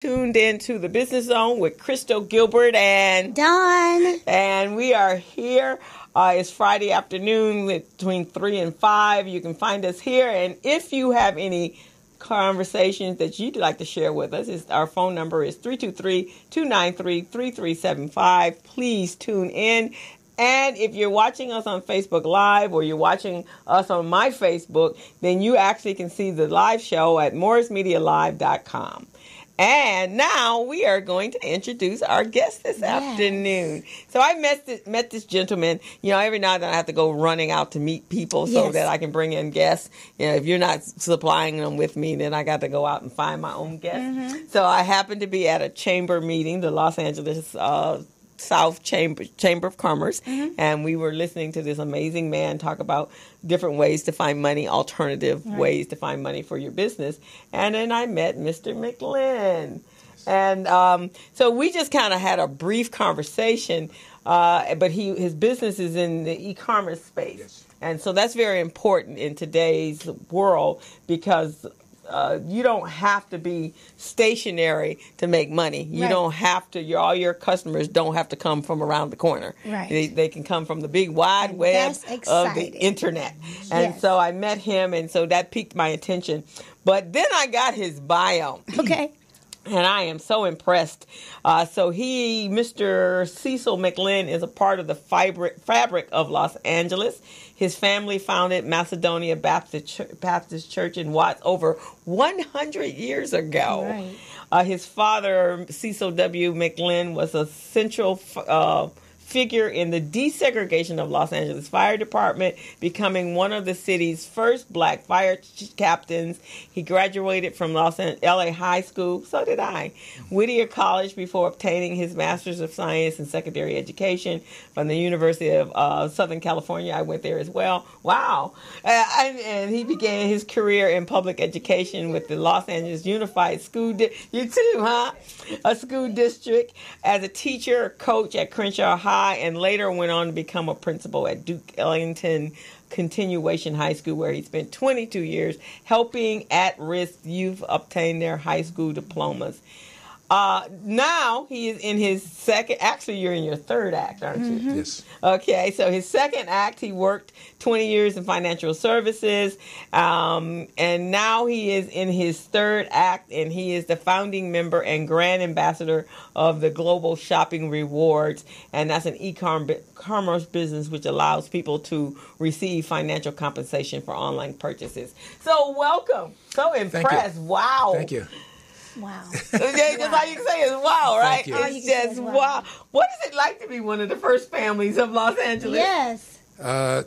Tuned into the Business Zone with Crystal, Gilbert, and Dawn. And we are here. It's Friday afternoon between 3 and 5. You can find us here. And if you have any conversations that you'd like to share with us, our phone number is 323-293-3375. Please tune in. And if you're watching us on Facebook Live or you're watching us on my Facebook, then you actually can see the live show at morrismedialive.com. And now we are going to introduce our guest this afternoon. So I met this gentleman. You know, every now and then I have to go running out to meet people so that I can bring in guests. You know, if you're not supplying them with me, then I got to go out and find my own guests. So I happened to be at a chamber meeting, the Los Angeles South Chamber of Commerce, and we were listening to this amazing man talk about different ways to find money, alternative ways to find money for your business. And then I met Mr. McLinn. And so we just kind of had a brief conversation, but his business is in the e-commerce space. Yes. And so that's very important in today's world because you don't have to be stationary to make money. You don't have to. All your customers don't have to come from around the corner. Right. They can come from the big wide web of the internet. And so I met him, and so that piqued my attention. But then I got his bio. Okay. And I am so impressed. Mr. Cecil McLinn is a part of the fabric of Los Angeles. His family founded Macedonia Baptist Church in Watts over 100 years ago. Right. His father, Cecil W. McLinn, was a central figure in the desegregation of Los Angeles Fire Department, becoming one of the city's first black fire captains. He graduated from LA High School, so did I, Whittier College, before obtaining his Master's of Science in Secondary Education from the University of Southern California. I went there as well. Wow. And he began his career in public education with the Los Angeles Unified School You too, huh? A school district as a teacher, coach at Crenshaw High, and later went on to become a principal at Duke Ellington Continuation High School, where he spent 22 years helping at-risk youth obtain their high school diplomas. Now he is in his second, actually you're in your third act, aren't you? Yes. Okay, so his second act, he worked 20 years in financial services, and now he is in his third act, and he is the founding member and grand ambassador of the Global Shopping Rewards, and that's an e-commerce business which allows people to receive financial compensation for online purchases. So welcome. So impressed. Wow. Thank you. Wow. Okay, just how you can say it's wow, right? Thank you. It's just wow. What is it like to be one of the first families of Los Angeles? Yes.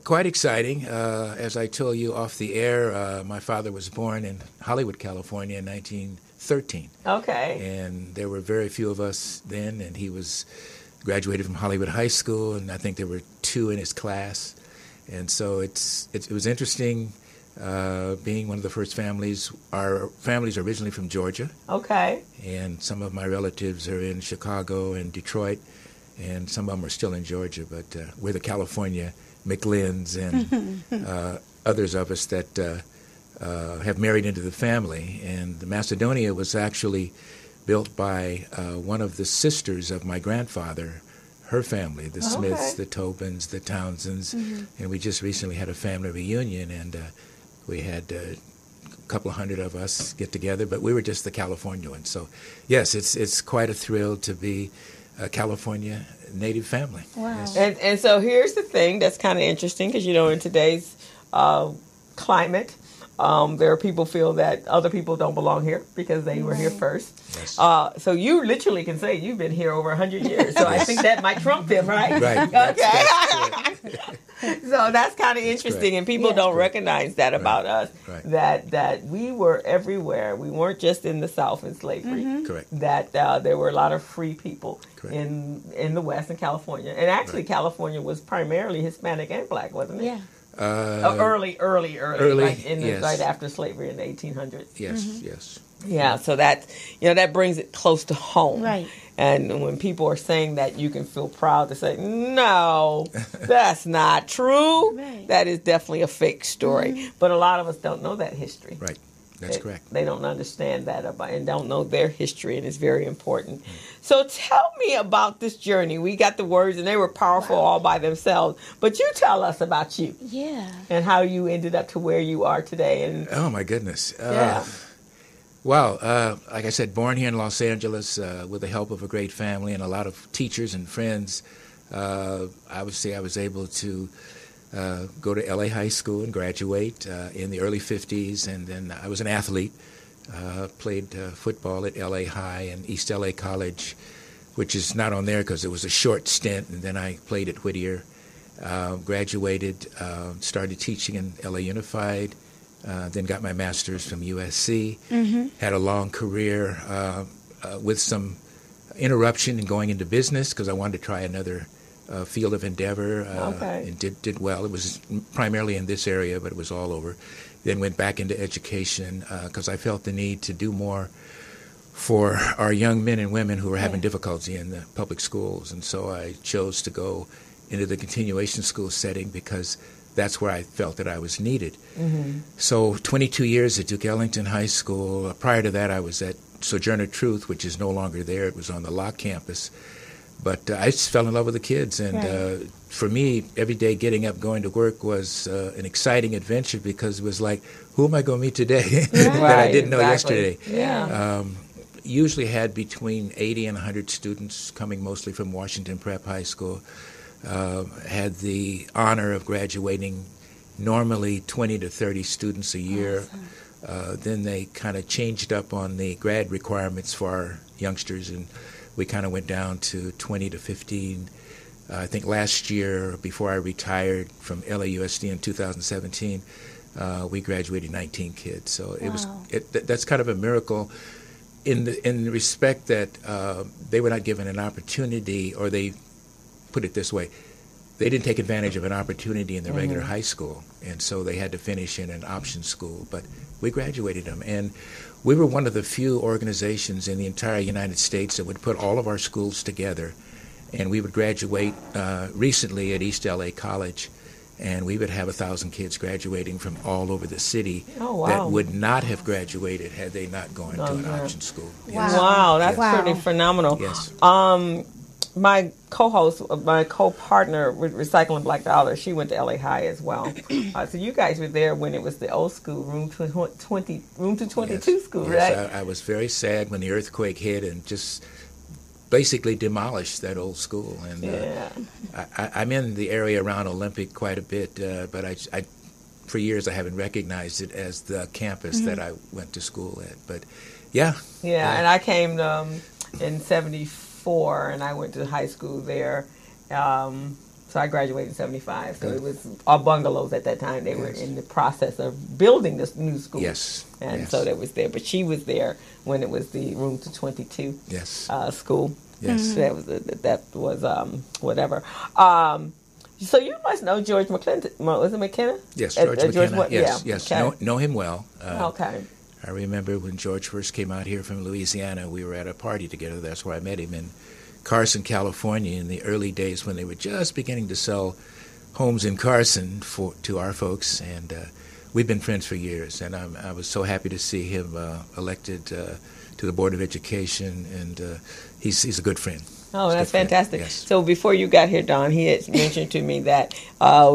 Quite exciting. As I told you off the air, my father was born in Hollywood, California in 1913. Okay. And there were very few of us then, and he was graduated from Hollywood High School, and I think there were 2 in his class. And so it was interesting. Being one of the first families. Our family's originally from Georgia. Okay. And some of my relatives are in Chicago and Detroit, and some of them are still in Georgia, but we're the California McLinns and others of us that have married into the family. And the Macedonia was actually built by one of the sisters of my grandfather, her family, the Smiths, the Tobins, the Townsends, and we just recently had a family reunion, and we had a couple of hundred of us get together, but we were just the California ones. So, yes, it's quite a thrill to be a California native family. Wow. Yes. And so here's the thing that's kind of interesting, because, you know, in today's climate, there are people feel that other people don't belong here because they were here first. Yes. So you literally can say you've been here over 100 years. So I think that might trump them, right? Right. Okay. So that's kind of interesting, and people don't recognize that about us, that we were everywhere. We weren't just in the South in slavery. Correct. That there were a lot of free people in the West in California. And actually California was primarily Hispanic and Black, wasn't it? Yeah. Early, right after slavery in the 1800s. Yes, yes. Yeah, so that brings it close to home. Right. And when people are saying that, you can feel proud to say, no, that's not true. Right. That is definitely a fake story. But a lot of us don't know that history. Right. That's correct. They don't understand that about and don't know their history, and it's very important. So tell me about this journey. We got the words, and they were powerful all by themselves. But you tell us about you. Yeah. And how you ended up to where you are today. And oh, my goodness. Yeah. Well, like I said, born here in Los Angeles with the help of a great family and a lot of teachers and friends. I would say I was able to go to LA High School and graduate in the early 50s, and then I was an athlete. Played football at LA High and East LA College, which is not on there because it was a short stint, and then I played at Whittier. Graduated, started teaching in LA Unified, then got my master's from USC. Had a long career with some interruption in going into business because I wanted to try another field of endeavor, and did well. It was primarily in this area, but it was all over. Then went back into education because I felt the need to do more for our young men and women who were having difficulty in the public schools. And so I chose to go into the continuation school setting because that's where I felt that I was needed. So 22 years at Duke Ellington High School. Prior to that, I was at Sojourner Truth, which is no longer there. It was on the Locke campus. But I just fell in love with the kids, and for me, every day getting up, going to work was an exciting adventure because it was like, who am I going to meet today that I didn't know yesterday? Usually had between 80 and 100 students coming mostly from Washington Prep High School. Had the honor of graduating normally 20 to 30 students a year. Then they kind of changed up on the grad requirements for our youngsters, and we kind of went down to 20 to 15. I think last year, before I retired from LAUSD in 2017, we graduated 19 kids. So that's kind of a miracle in the respect that they were not given an opportunity, or they put it this way, they didn't take advantage of an opportunity in the regular high school, and so they had to finish in an option school. But we graduated them, and we were one of the few organizations in the entire United States that would put all of our schools together, and we would graduate recently at East LA College, and we would have 1,000 kids graduating from all over the city that would not have graduated had they not gone to an option school. Wow, that's pretty phenomenal. Yes. My co-host, my co-partner with Recycling Black Dollar, she went to LA High as well. So you guys were there when it was the old school, room to 22 school, right? I was very sad when the earthquake hit and just basically demolished that old school. And I'm in the area around Olympic quite a bit, but I for years I haven't recognized it as the campus that I went to school at. But and I came in 74. And I went to high school there. So I graduated in 75. So it was all bungalows at that time. They were in the process of building this new school. And so that was there. But she was there when it was the room to 22 school. That was whatever. So you must know George McLinn. Was it McKenna? Yes, George McKenna. Yes. Okay. Know him well. Okay. I remember when George first came out here from Louisiana, we were at a party together. That's where I met him in Carson, California, in the early days when they were just beginning to sell homes in Carson to our folks. And we've been friends for years. And I was so happy to see him elected to the Board of Education. And he's a good friend. Oh, that's fantastic. Yes. So before you got here, Don, he had mentioned to me that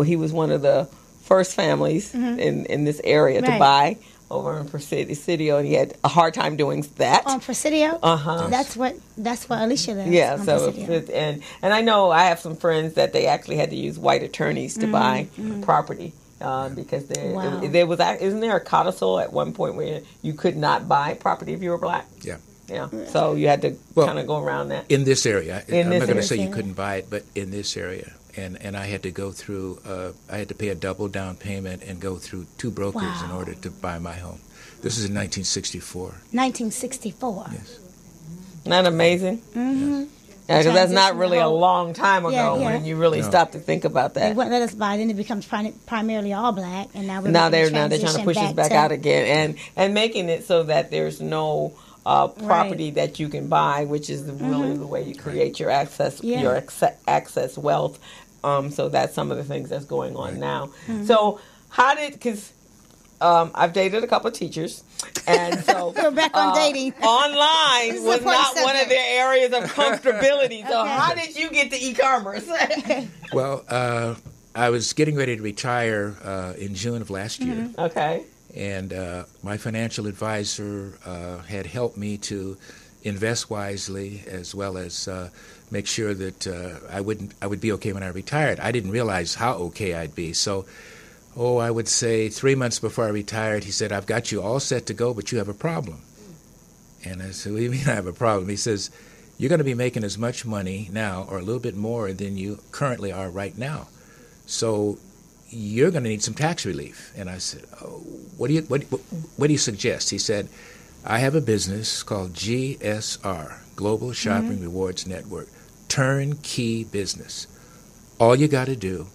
he was one of the first families in this area to buy over in Presidio, and he had a hard time doing that. On Presidio? That's what Alicia lives. Yeah, so and I know I have some friends that they actually had to use white attorneys to buy property because there was isn't there a codicil at one point where you could not buy property if you were black? Yeah. So you had to kind of go around that. In this area. I'm not going to say you couldn't buy it, but in this area. And I had to go through, I had to pay a double down payment and go through 2 brokers in order to buy my home. This is in 1964. 1964. Yes. Isn't that amazing? Yes. Yeah, because that's not really a long time ago when you really stop to think about that. They wouldn't let us buy it, then it becomes primarily all black, and now they're trying to push us back out again, and making it so that there's no property that you can buy, which is really the way you create your access wealth. So that's some of the things that's going on now. So because I've dated a couple of teachers, and so we're back on dating. Online was not one of their areas of comfortability. So Okay. how did you get to e-commerce? Well, I was getting ready to retire in June of last year. Okay. And my financial advisor had helped me to invest wisely, as well as make sure that I would be okay when I retired. I didn't realize how okay I'd be. So, I would say 3 months before I retired, he said, "I've got you all set to go, but you have a problem." And I said, "What do you mean I have a problem?" He says, "You're going to be making as much money now, or a little bit more than you currently are right now. So you're going to need some tax relief." And I said, what do you suggest? He said, "I have a business called GSR, Global Shopping Rewards Network, turnkey business. All you got to do,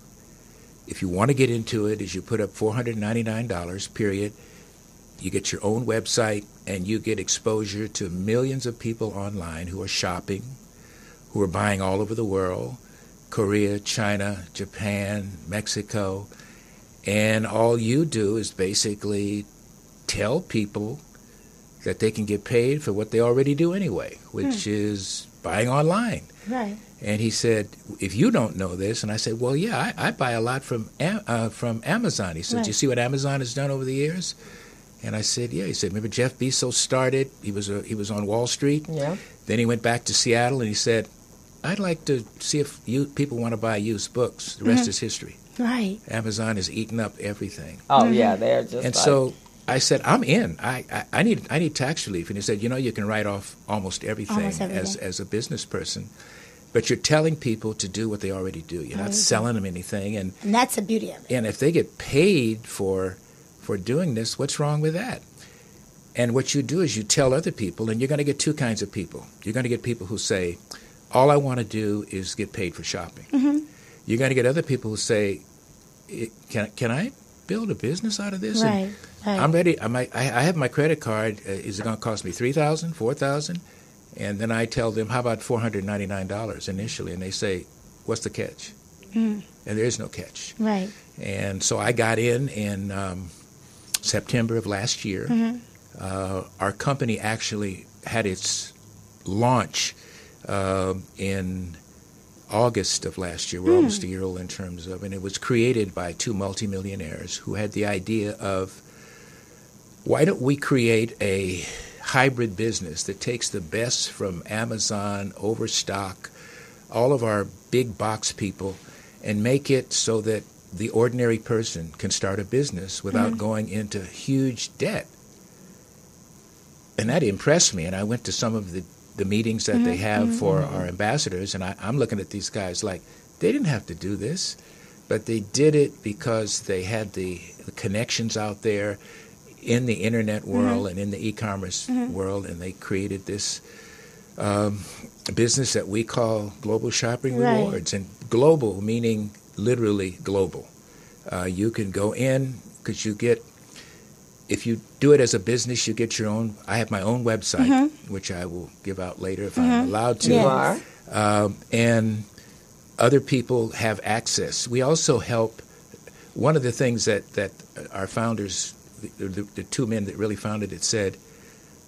if you want to get into it, is you put up $499, period. You get your own website, and you get exposure to millions of people online who are shopping, who are buying all over the world, Korea, China, Japan, Mexico. And all you do is basically tell people that they can get paid for what they already do anyway, which is buying online." Right. And he said, "If you don't know this," and I said, "Well, yeah, I buy a lot from Amazon." He said, Right. "Do you see what Amazon has done over the years?" And I said, "Yeah." He said, "Remember Jeff Bezos started? He was on Wall Street. Yeah. Then he went back to Seattle, and he said, I'd like to see if people want to buy used books. The rest is history. Right. Amazon has eaten up everything." Oh yeah, they're just. And so I said, "I'm in. I need tax relief." And he said, "You can write off almost everything, as a business person, but you're telling people to do what they already do. You're not selling them anything, and that's the beauty of it. And if they get paid for doing this, what's wrong with that?" And what you do is you tell other people, and you're going to get two kinds of people. You're going to get people who say, "All I want to do is get paid for shopping." You're going to get other people who say, "Can I build a business out of this?" Right. Right. I'm ready. I have my credit card. Is it going to cost me $3,000, $4,000? And then I tell them, "How about $499 initially?" And they say, "What's the catch?" And there is no catch. Right. And so I got in September of last year. Our company actually had its launch in August of last year. We're almost a year old in terms of, and it was created by two multimillionaires who had the idea of, why don't we create a hybrid business that takes the best from Amazon, Overstock, all of our big box people, and make it so that the ordinary person can start a business without going into huge debt. And that impressed me, and I went to some of the meetings that they have for our ambassadors, and I'm looking at these guys like, they didn't have to do this, but they did it because they had the connections out there in the internet world and in the e-commerce world, and they created this business that we call Global Shopping Rewards. And global meaning literally global. You can go in because you get, if you do it as a business, you get your own. I have my own website, which I will give out later if I'm allowed to. Yes. And other people have access. We also help. One of the things that our founders, the two men that really founded it, said,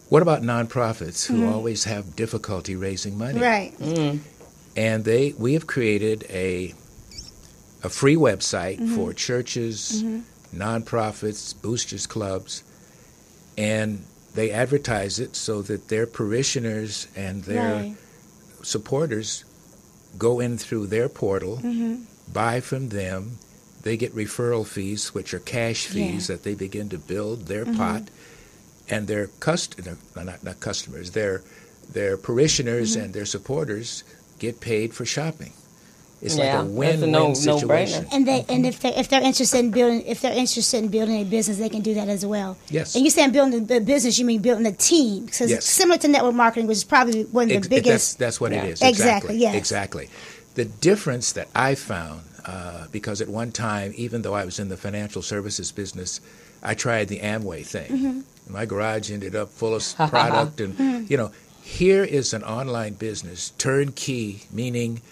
what about nonprofits who always have difficulty raising money? Right. And we have created a free website for churches, nonprofits, boosters clubs, and they advertise it so that their parishioners and their supporters go in through their portal, buy from them. They get referral fees, which are cash fees that they begin to build their pot, and their not customers, their parishioners and their supporters get paid for shopping. It's like a win-win situation. And if they're interested in building a business, they can do that as well. Yes. And you saying building a business, you mean building a team? Because it's similar to network marketing, which is probably one of the biggest. That's what it is. Exactly. Yes. Exactly. The difference that I found, because at one time, even though I was in the financial services business, I tried the Amway thing. My garage ended up full of product, and here is an online business, turnkey, meaning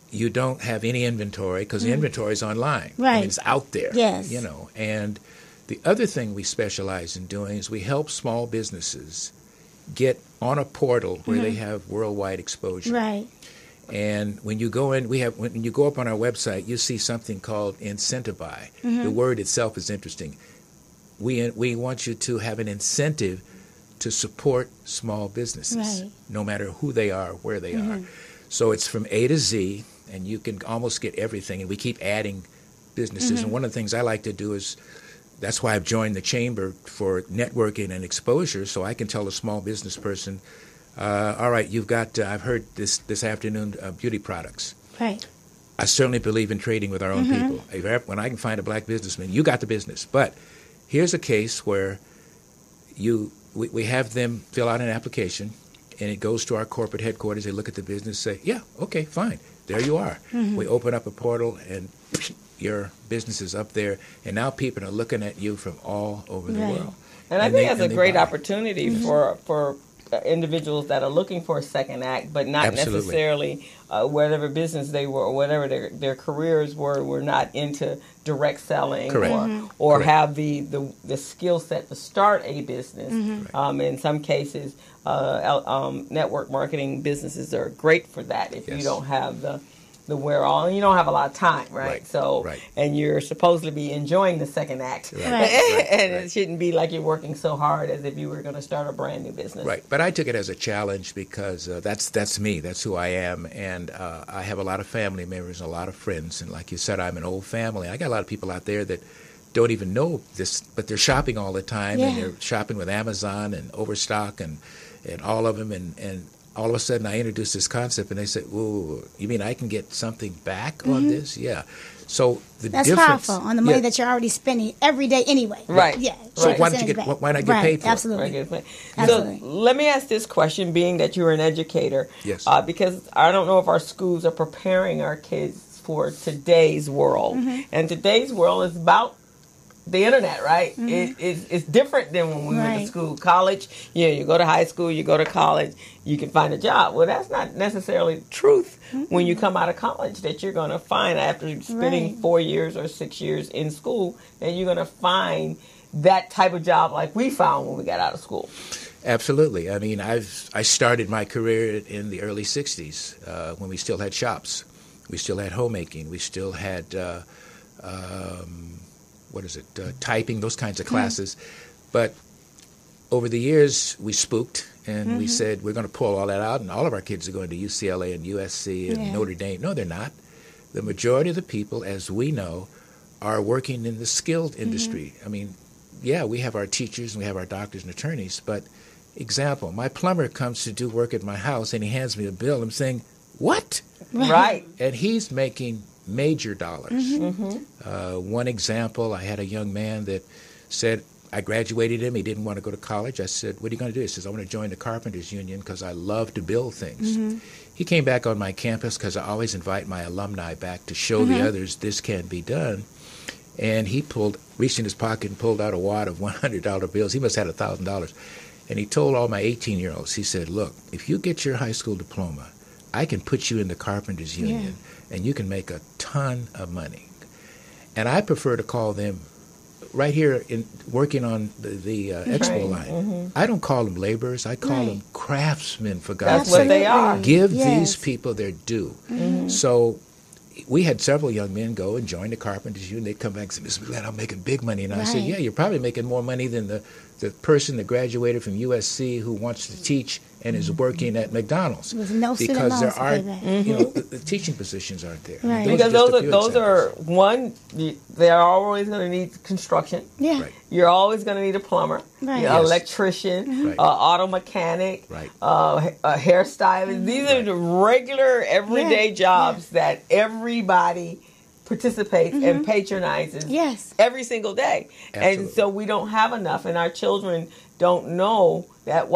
you don't have any inventory because the inventory is online. Right. I mean, it's out there. Yes. And The other thing we specialize in doing is we help small businesses get on a portal where they have worldwide exposure. Right. And when you go in, when you go up on our website, you see something called Incentivize. The word itself is interesting. We want you to have an incentive to support small businesses, no matter who they are, where they are. So it's from A to Z, and you can almost get everything. And we keep adding businesses. And one of the things I like to do is, that's why I've joined the chamber for networking and exposure, so I can tell a small business person, all right, you've got, I've heard this afternoon, beauty products. Right. I certainly believe in trading with our own people. When I can find a black businessman, you got the business. But here's a case where we have them fill out an application, and it goes to our corporate headquarters. They look at the business, say, yeah, okay, fine. There you are. We open up a portal, and your business is up there, and now people are looking at you from all over the world. And I think that's a great opportunity for individuals that are looking for a second act, but not necessarily whatever business they were or whatever their careers were not into direct selling or have the skill set to start a business. In some cases, network marketing businesses are great for that if you don't have the wherewithal, and you don't have a lot of time, right? And you're supposed to be enjoying the second act, and it shouldn't be like you're working so hard as if you were going to start a brand new business. Right, but I took it as a challenge because that's me, that's who I am, and I have a lot of family members and a lot of friends, and like you said, I'm an old family. I got a lot of people out there that don't even know this, but they're shopping all the time, and they're shopping with Amazon and Overstock and all of them, and all of a sudden I introduced this concept, and they said, "Whoa, you mean I can get something back on this?" Yeah. So that's powerful on the money that you're already spending every day anyway. Right. Yeah. So why not get paid for Absolutely. it? So let me ask this question, being that you're an educator. Yes. Because I don't know if our schools are preparing our kids for today's world. And today's world is about the internet, right? It's different than when we went to school. College, you go to high school, you go to college, you can find a job. Well, that's not necessarily truth when you come out of college, that you're going to find after spending 4 years or 6 years in school, that you're going to find that type of job like we found when we got out of school. Absolutely. I mean, I started my career in the early 60s when we still had shops. We still had homemaking. We still had typing, those kinds of classes. But over the years, we spooked, and we said, we're going to pull all that out, and all of our kids are going to UCLA and USC and Notre Dame. No, they're not. The majority of the people, as we know, are working in the skilled industry. I mean, we have our teachers, and we have our doctors and attorneys, but example, my plumber comes to do work at my house, and he hands me a bill. I'm saying, what? Right. And he's making major dollars. One example, I had a young man that said, I graduated him, he didn't want to go to college. I said, what are you going to do? He says, I want to join the Carpenters Union because I love to build things. He came back on my campus because I always invite my alumni back to show the others this can be done. And he reached in his pocket and pulled out a wad of $100 bills. He must have had $1,000. And he told all my 18-year-olds, he said, look, if you get your high school diploma, I can put you in the Carpenters Union, and you can make a ton of money. And I prefer to call them, right here in working on the expo line, I don't call them laborers, I call them craftsmen, for God's sake. That's what they are. Give these people their due. So we had several young men go and join the Carpenters Union. They'd come back and say, Mr. McLinn, I'm making big money. And I said, yeah, you're probably making more money than the person that graduated from USC who wants to teach and is working at McDonald's. With no because there aren't, the teaching positions aren't there. Right. Because those are one, they're always going to need construction. Yeah. Right. You're always going to need a plumber, electrician, auto mechanic, a hairstylist. These are the regular, everyday jobs that everybody participates and patronizes every single day. Absolutely. And so we don't have enough, and our children don't know that,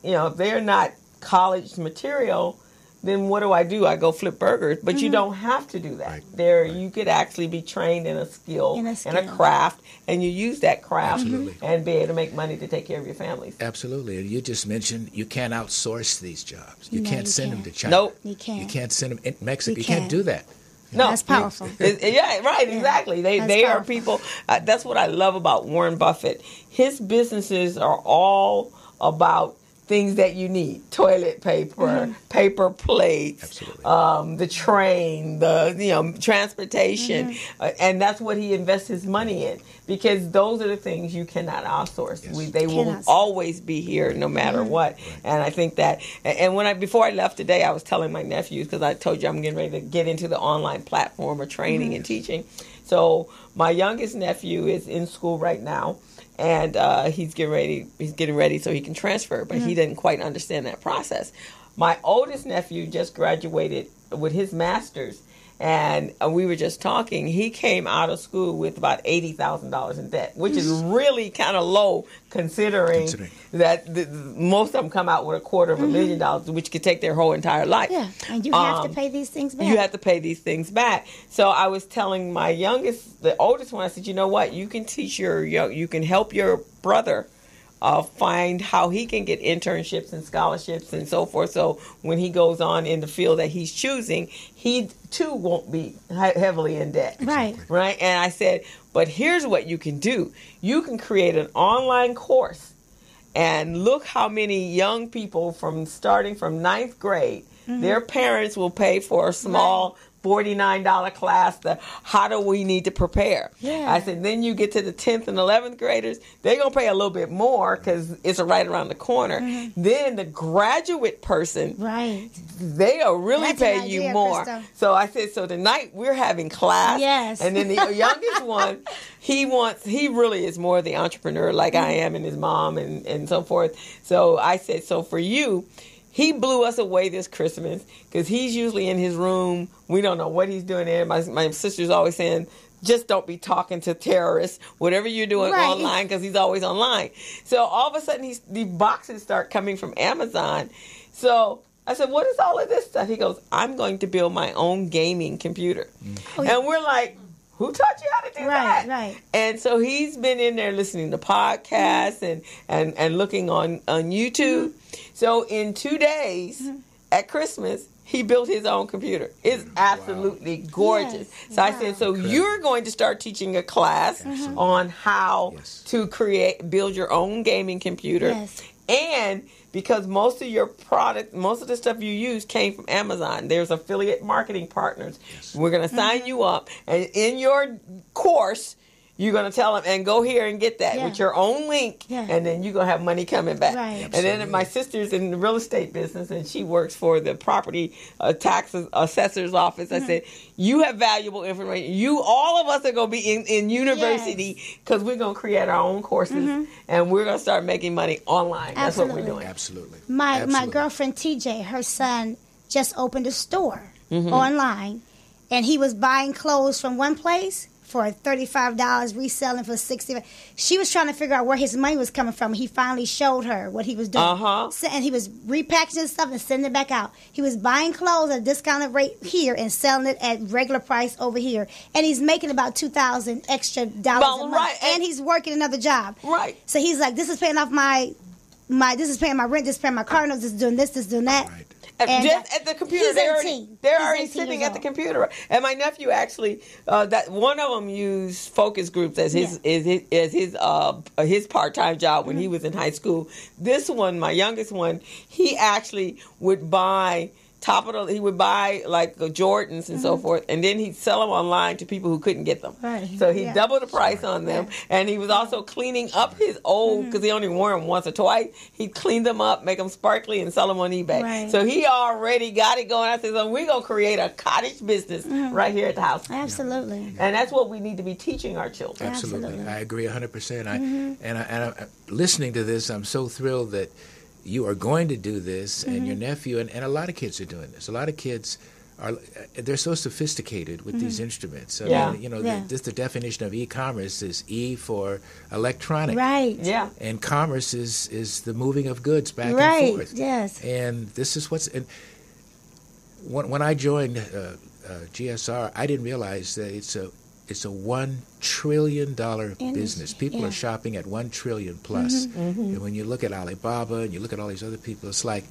if they're not college material, then what do? I go flip burgers. But you don't have to do that. You could actually be trained in a skill and a craft, and you use that craft and be able to make money to take care of your families. Absolutely. And you just mentioned you can't outsource these jobs. You can't send them to China. Nope. You can't. You can't send them in Mexico. You can't do that. No, that's powerful. Yeah, right, exactly. They are people. That's what I love about Warren Buffett. His businesses are all about things that you need: toilet paper, paper plates, the train, the transportation, and that's what he invests his money in, because those are the things you cannot outsource. Yes. They will always be here no matter what. Right. And I think that. And before I left today, I was telling my nephews, because I told you I'm getting ready to get into the online platform of training and teaching. So my youngest nephew is in school right now. And he's getting ready so he can transfer, but he didn't quite understand that process. My oldest nephew just graduated with his master's, and we were just talking. He came out of school with about $80,000 in debt, which is really kind of low considering that most of them come out with $250,000, which could take their whole entire life. Yeah, and you have to pay these things back. You have to pay these things back. So I was telling my the oldest one, I said, you know what? You can teach you can help your brother find how he can get internships and scholarships and so forth. So when he goes on in the field that he's choosing, he too won't be heavily in debt. Right. Right. And I said, but here's what you can do. You can create an online course, and look how many young people starting from 9th grade, their parents will pay for a small $49 class, how do we need to prepare? Yeah. I said, then you get to the 10th and 11th graders, they're going to pay a little bit more because it's right around the corner. Then the graduate person, they'll really pay you more. Krista. So I said, so tonight we're having class. Yes. And then the youngest one, he really is more the entrepreneur like I am, and his mom and so forth. So I said, so for you, he blew us away this Christmas because he's usually in his room. We don't know what he's doing there. My sister's always saying, just don't be talking to terrorists, whatever you're doing online, because he's always online. So all of a sudden, the boxes start coming from Amazon. So I said, what is all of this stuff? He goes, I'm going to build my own gaming computer. And we're like, who taught you how to do that? Right. And so he's been in there listening to podcasts and looking on YouTube. So in 2 days at Christmas, he built his own computer. It's absolutely gorgeous. Yes. So I said, so you're going to start teaching a class on how to build your own gaming computer. Yes. And because most of your product, most of the stuff you use came from Amazon. There's affiliate marketing partners. Yes. We're going to sign you up. And in your course, you're going to tell them, and go here and get that with your own link, and then you're going to have money coming back. Right. And then my sister's in the real estate business, and she works for the property tax assessor's office. I said, you have valuable information. All of us are going to be in university because we're going to create our own courses, and we're going to start making money online. That's what we're doing. Absolutely. My girlfriend, TJ, her son just opened a store online, and he was buying clothes from one place for $35, reselling for $60. She was trying to figure out where his money was coming from. He finally showed her what he was doing. And he was repackaging stuff and sending it back out. He was buying clothes at a discounted rate here and selling it at regular price over here. And he's making about $2,000 extra dollars a month. And he's working another job. Right. So he's like, this is paying off this is paying my rent, this is paying my car notes, this is doing this, this is doing that. Right. And just at the computer, they're already sitting at the computer. And my nephew actually, that one of them used focus groups as his part-time job when he was in high school. This one, my youngest one, he actually would buy he would buy like Jordans and so forth, and then he'd sell them online to people who couldn't get them. Right. So he doubled the price on them, and he was also cleaning up his old, because he only wore them once or twice. He'd clean them up, make them sparkly, and sell them on eBay. Right. So he already got it going. I said, so we're going to create a cottage business right here at the house. Absolutely. And that's what we need to be teaching our children. Absolutely. I agree 100%. And listening to this, I'm so thrilled that you are going to do this, and your nephew, and a lot of kids are doing this. A lot of kids they're so sophisticated with these instruments. I mean, the definition of e-commerce is E for electronic. Right. Yeah. And commerce is the moving of goods back and forth. Yes. And this is and when I joined GSR, I didn't realize that it's a $1 trillion business. People are shopping at $1 trillion plus. And when you look at Alibaba and you look at all these other people, it's like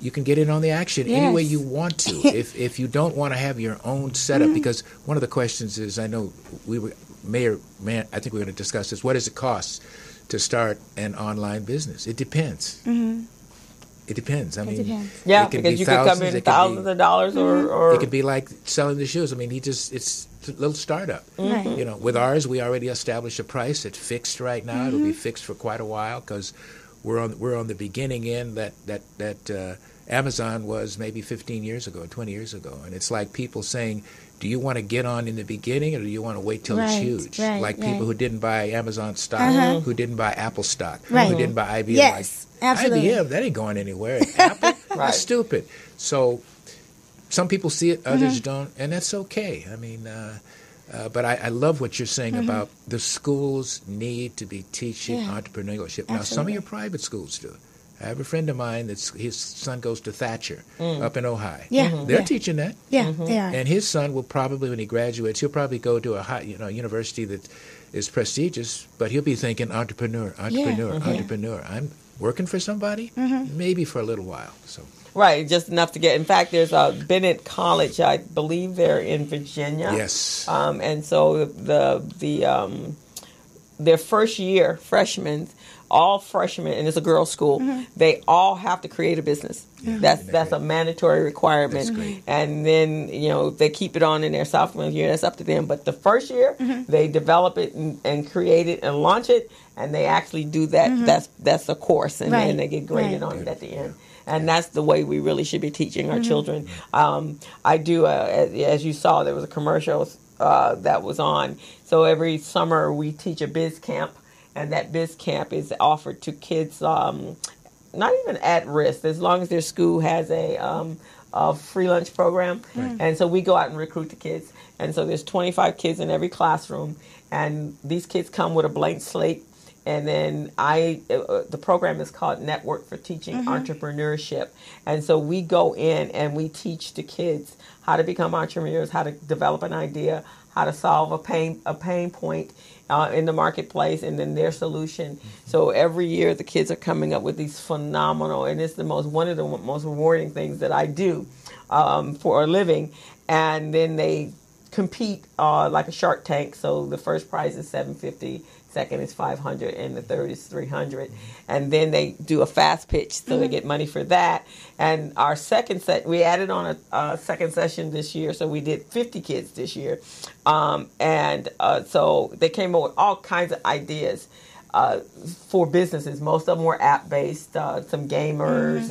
you can get in on the action any way you want to. If you don't want to have your own setup, because one of the questions is, I know I think we're going to discuss this, what does it cost to start an online business? It depends. It depends. I mean, depends. Yeah, because you could come in thousands of dollars, or it could be like selling the shoes. I mean, it's a little startup. You know, with ours, we already established a price. It's fixed right now. It'll be fixed for quite a while because we're on the beginning end that Amazon was maybe 15 years ago, 20 years ago, and it's like people saying, do you want to get on in the beginning, or do you want to wait till it's huge? Like people who didn't buy Amazon stock, who didn't buy Apple stock, who didn't buy IBM. Yes, absolutely. IBM, that ain't going anywhere. Apple, that's stupid. So some people see it, others don't, and that's okay. I mean, but I love what you're saying about the schools need to be teaching entrepreneurship. Now, some of your private schools do. I have a friend of mine his son goes to Thatcher up in Ojai. They're teaching that. They are. And his son will probably, when he graduates, he'll probably go to a university that is prestigious, but he'll be thinking entrepreneur. I'm working for somebody, maybe for a little while. So. Right, just enough to get. In fact, there's a Bennett College, I believe they're in Virginia. Yes. And so their first year freshmen, all freshmen, and it's a girls' school, they all have to create a business. That's a mandatory requirement. That's great. And then, they keep it on in their sophomore year. That's up to them. But the first year, they develop it and create it and launch it, and they actually do that. That's a course, and then they get graded on it at the end. And that's the way we really should be teaching our children. I do, as you saw, there was a commercial that was on. So every summer we teach a biz camp, and that biz camp is offered to kids, not even at risk, as long as their school has a free lunch program. And so we go out and recruit the kids. And so there's 25 kids in every classroom, and these kids come with a blank slate. And then the program is called Network for Teaching Entrepreneurship. And so we go in and we teach the kids how to become entrepreneurs, how to develop an idea, how to solve a pain point in the marketplace, and then their solution. So every year the kids are coming up with these phenomenal, and it's one of the most rewarding things that I do for a living. And then they compete like a Shark Tank. So the first prize is $750. Second is $500, and the third is $300. And then they do a fast pitch, so they get money for that. And our second set, we added on a second session this year, so we did 50 kids this year. So they came up with all kinds of ideas for businesses. Most of them were app-based. Some gamers,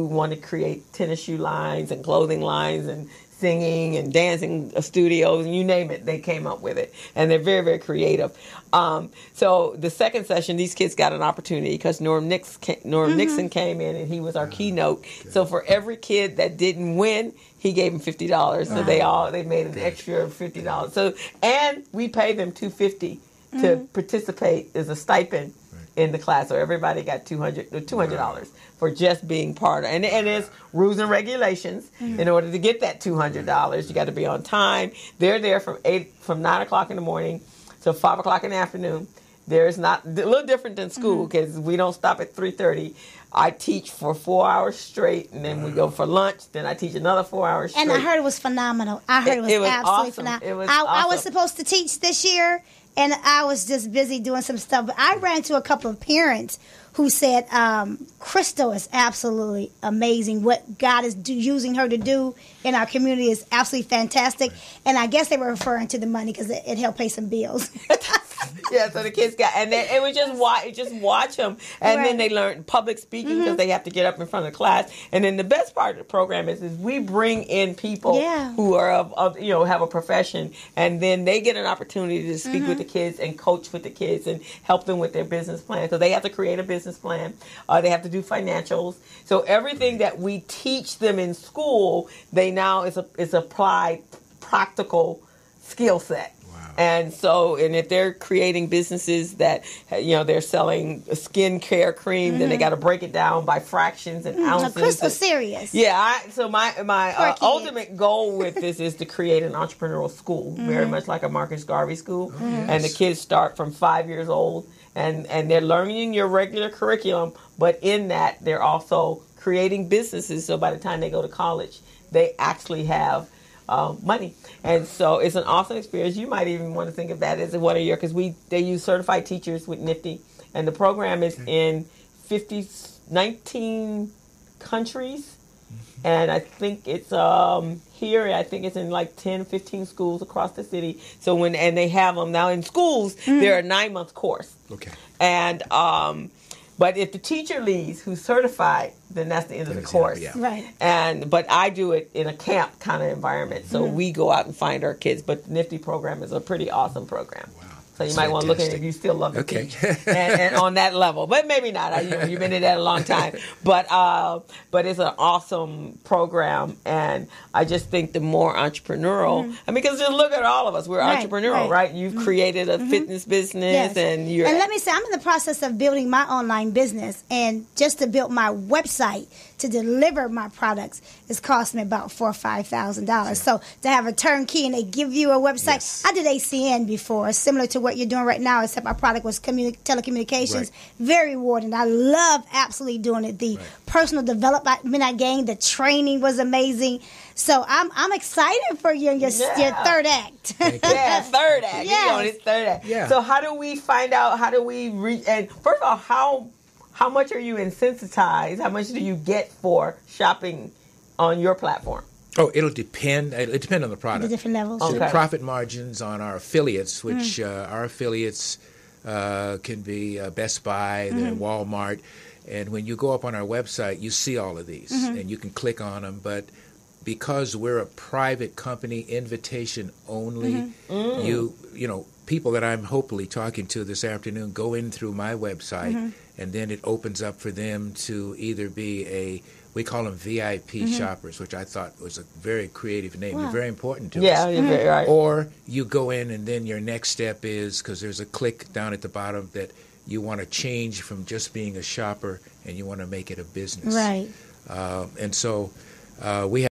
want to create tennis shoe lines and clothing lines and singing and dancing studios, and you name it, they came up with it. And they're very, very creative. So the second session, these kids got an opportunity because Norm Nixon came in, and he was our keynote. Okay. So for every kid that didn't win, he gave them $50. So they made an extra $50. So, and we paid them $250 to participate as a stipend in the class. So everybody got $200 for just being part of it. And there's rules and regulations. In order to get that $200, you got to be on time. They're there from 9 o'clock in the morning to 5 o'clock in the afternoon. There's not a little different than school because we don't stop at 3:30. I teach for 4 hours straight, and then we go for lunch. Then I teach another 4 hours straight. And I heard it was phenomenal. I heard it was absolutely awesome. Phenomenal. It was I was supposed to teach this year, and I was just busy doing some stuff. But I ran into a couple of parents who said, Crystal is absolutely amazing. What God is using her to do in our community is absolutely fantastic. And I guess they were referring to the money because it helped pay some bills. Yeah, so the kids it was just watch them. And then they learn public speaking because they have to get up in front of the class. And then the best part of the program is we bring in people who are have a profession, and then they get an opportunity to speak with the kids and coach with the kids and help them with their business plan. So they have to create a business plan. They have to do financials. So everything that we teach them in school, they now is applied practical skill set. And if they're creating businesses that, they're selling skincare cream, then they got to break it down by fractions and ounces. So Crystal's serious. Yeah. So my ultimate goal with this is to create an entrepreneurial school, very much like a Marcus Garvey school. And the kids start from 5 years old, and they're learning your regular curriculum, but in that they're also creating businesses. So by the time they go to college, they actually have money. And so it's an awesome experience. You might even want to think of that as one of your, because they use certified teachers with Nifty. And the program is in 19 countries. And I think it's here, I think it's in like 10, 15 schools across the city. So and they have them now in schools, they're a 9-month course. Okay. And, but if the teacher leaves who's certified, then that's the end of the course. Yeah. Right. But I do it in a camp kind of environment. So we go out and find our kids. But the Nifty program is a pretty awesome program. Wow. So you might want to look at it if you still love to teach, and on that level. But maybe not. You've been in that a long time. But it's an awesome program, and I just think the more entrepreneurial. I mean, because just look at all of us. We're entrepreneurial, right? You've created a fitness business, and you're. And let me say, I'm in the process of building my online business, and just to build my website to deliver my products is costing me about $4,000 or $5,000. So to have a turnkey and they give you a website, I did ACN before, similar to what you're doing right now, except my product was telecommunications. Very rewarding. I love absolutely doing it. The personal development I gained, the training was amazing. So I'm excited for you and your third act. Third act. Yes. On his third act. Yeah. So how do we find out? How do we and first of all, how much are you insensitized? How much do you get for shopping on your platform? Oh, it'll depend. It'll depend on the product. The different levels. So the profit margins on our affiliates, which our affiliates can be Best Buy, Walmart. And when you go up on our website, you see all of these, and you can click on them. But because we're a private company, invitation only, you know, people that I'm hopefully talking to this afternoon go in through my website, and then it opens up for them to either be we call them VIP shoppers, which I thought was a very creative name. Wow. Very important to us. Yeah, you're very right. Or you go in and then your next step is, because there's a click down at the bottom that you want to change from just being a shopper and you want to make it a business. Right. And so we have